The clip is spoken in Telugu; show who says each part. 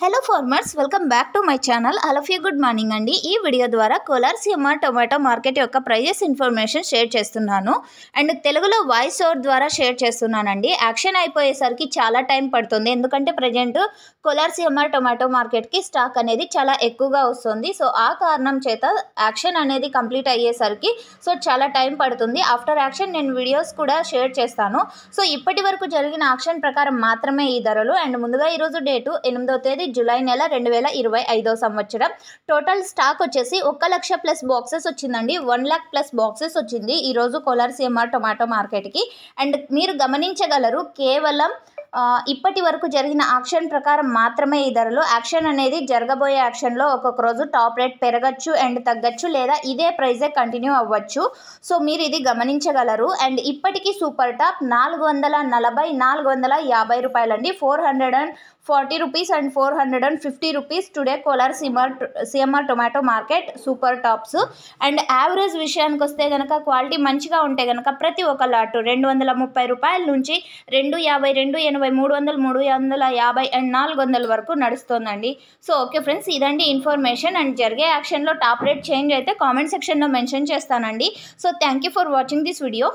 Speaker 1: Hello farmers, welcome back to my channel. All of you good morning అండి. ఈ వీడియో ద్వారా కోలార్ సిఎంఆర్ టొమాటో మార్కెట్ యొక్క ప్రైజెస్ ఇన్ఫర్మేషన్ షేర్ చేస్తున్నాను అండ్ తెలుగులో వాయిస్ ఓవర్ ద్వారా షేర్ చేస్తున్నానండి. యాక్షన్ అయిపోయేసరికి చాలా టైం పడుతుంది, ఎందుకంటే ప్రజెంట్ కోలార్ సిఎంఆర్ టొమాటో మార్కెట్కి స్టాక్ అనేది చాలా ఎక్కువగా వస్తుంది. సో ఆ కారణం చేత యాక్షన్ అనేది కంప్లీట్ అయ్యేసరికి చాలా టైం పడుతుంది. ఆఫ్టర్ యాక్షన్ నేను వీడియోస్ కూడా షేర్ చేస్తాను. సో ఇప్పటి వరకు జరిగిన యాక్షన్ ప్రకారం మాత్రమే ఈ ధరలు. అండ్ ముందుగా ఈరోజు డేటు 8వ తేదీ జూలై నెల 2025 సంవత్సరం. టోటల్ స్టాక్ వచ్చేసి 1 లక్ష ప్లస్ బాక్సెస్ వచ్చిందండి. 1 లాక్ ప్లస్ బాక్సెస్ వచ్చింది ఈరోజు కోలార్ సిఎంఆర్ టొమాటో మార్కెట్కి. అండ్ మీరు గమనించగలరు, కేవలం ఇప్పటి వరకు జరిగిన యాక్షన్ ప్రకారం మాత్రమే ఈ ధరలు. యాక్షన్ అనేది జరగబోయే యాక్షన్లో ఒక్కొక్క రోజు టాప్ రేట్ పెరగచ్చు అండ్ తగ్గచ్చు, లేదా ఇదే ప్రైజే కంటిన్యూ అవ్వచ్చు. సో మీరు ఇది గమనించగలరు. అండ్ ఇప్పటికీ సూపర్ టాప్ 450 రూపాయలండి. 440 rupees and 450 rupees today Kolar CMR tomato market super tops. And average విషయానికి వస్తే కనుక, క్వాలిటీ మంచిగా ఉంటే కనుక ప్రతి ఒక్క లాటు 230 రూపాయల నుంచి 250, 280, 300, 350 అండ్ 400 వరకు నడుస్తుందండి. సో ఓకే ఫ్రెండ్స్, ఇదండి ఇన్ఫర్మేషన్. అండ్ జరిగే యాక్షన్లో టాప్ రేట్ చేంజ్ అయితే కామెంట్ సెక్షన్లో మెన్షన్ చేస్తానండి. So thank you for watching this video.